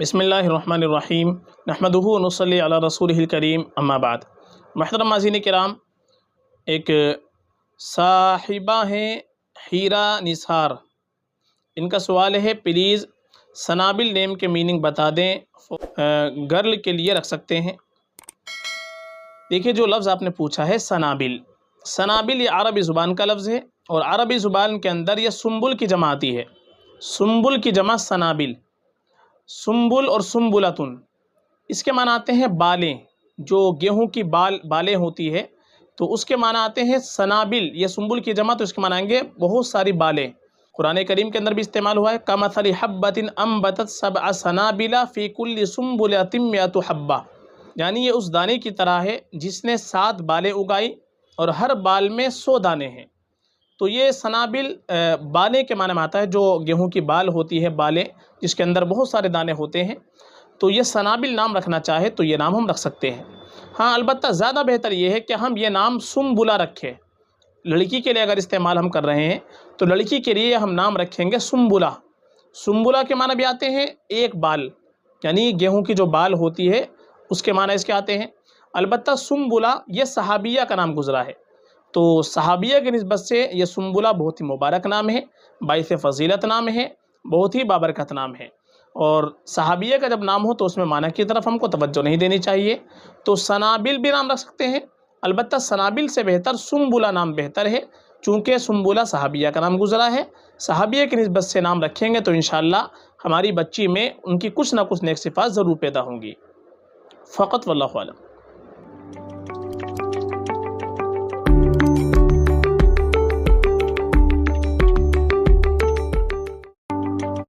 بسم اللہ الرحمن الرحیم نحمدہ ونصلی علی رسولہ الکریم اما بعد۔ محترم ناظرین کرام، ایک صاحبہ ہیں حیرہ نثار، ان کا سوال ہے پلیز سنابل نیم کے میننگ بتا دیں، گرل کے لیے رکھ سکتے ہیں۔ دیکھیے جو لفظ آپ نے پوچھا ہے سنابل، سنابل یہ عربی زبان کا لفظ ہے اور عربی زبان کے اندر یہ سنبل کی جمع آتی ہے۔ سنبل کی جمع سنابل، سنبل اور سنبلتن، اس کے معنی آتے ہیں بالیں، جو گیہوں کی بالیں ہوتی ہے تو اس کے معنی آتے ہیں سنابل۔ یہ سنبل کی جمع تو اس کے معنی آئیں گے بہت ساری بالیں۔ قرآن کریم کے اندر بھی استعمال ہوا ہے کَمَثَلِ حَبَّةٍ أَنبَتَتْ سَبْعَ سَنَابِلَ فِي كُلِّ سُنبُلَةٍ مِّائَةُ حَبَّةٍ، یعنی یہ اس دانے کی طرح ہے جس نے 7 بالیں اگائی اور ہر بال میں 100 دانے ہیں۔ تو یہ سنابل بالیں کے معنی میں آتا ہے، جو گیہوں کی بال ہوتی ہے، بالیں جس کے اندر بہت سارے دانے ہوتے ہیں، تو یہ سنابل نام رکھنا چاہے تو یہ نام ہم رکھ سکتے ہیں۔ ہاں البتہ زیادہ بہتر یہ ہے کہ ہم یہ نام سنبلہ رکھیں۔ لڑکی کے لیے اگر استعمال ہم کر رہے ہیں تو لڑکی کے لیے ہم نام رکھیں گے سنبلہ۔ سنبلہ کے معنی بھی آتے ہیں ایک بال، یعنی گیہوں کی جو بال ہوتی ہے اس کے معنی اس کے آتے ہیں۔ البتہ سنبلہ یہ صحابیہ کا نام گزرا ہے، تو صحابیہ کی نسبت سے یہ سنبلہ بہت ہی مبارک نام ہے، باعث فضیلت نام ہے، بہت ہی بابرکت نام ہے۔ اور صحابیہ کا جب نام ہو تو اس میں معنی کی طرف ہم کو توجہ نہیں دینی چاہیے، تو سنابل بھی نام رکھ سکتے ہیں، البتہ سنابل سے بہتر سنبلہ نام بہتر ہے، چونکہ سنبلہ صحابیہ کا نام گزرا ہے۔ صحابیہ کی نسبت سے نام رکھیں گے تو انشاءاللہ ہماری بچی میں ان کی کچھ نہ کچھ نیک صفات ضرور پیدا ہوں گی۔ فقط واللہ اعلم۔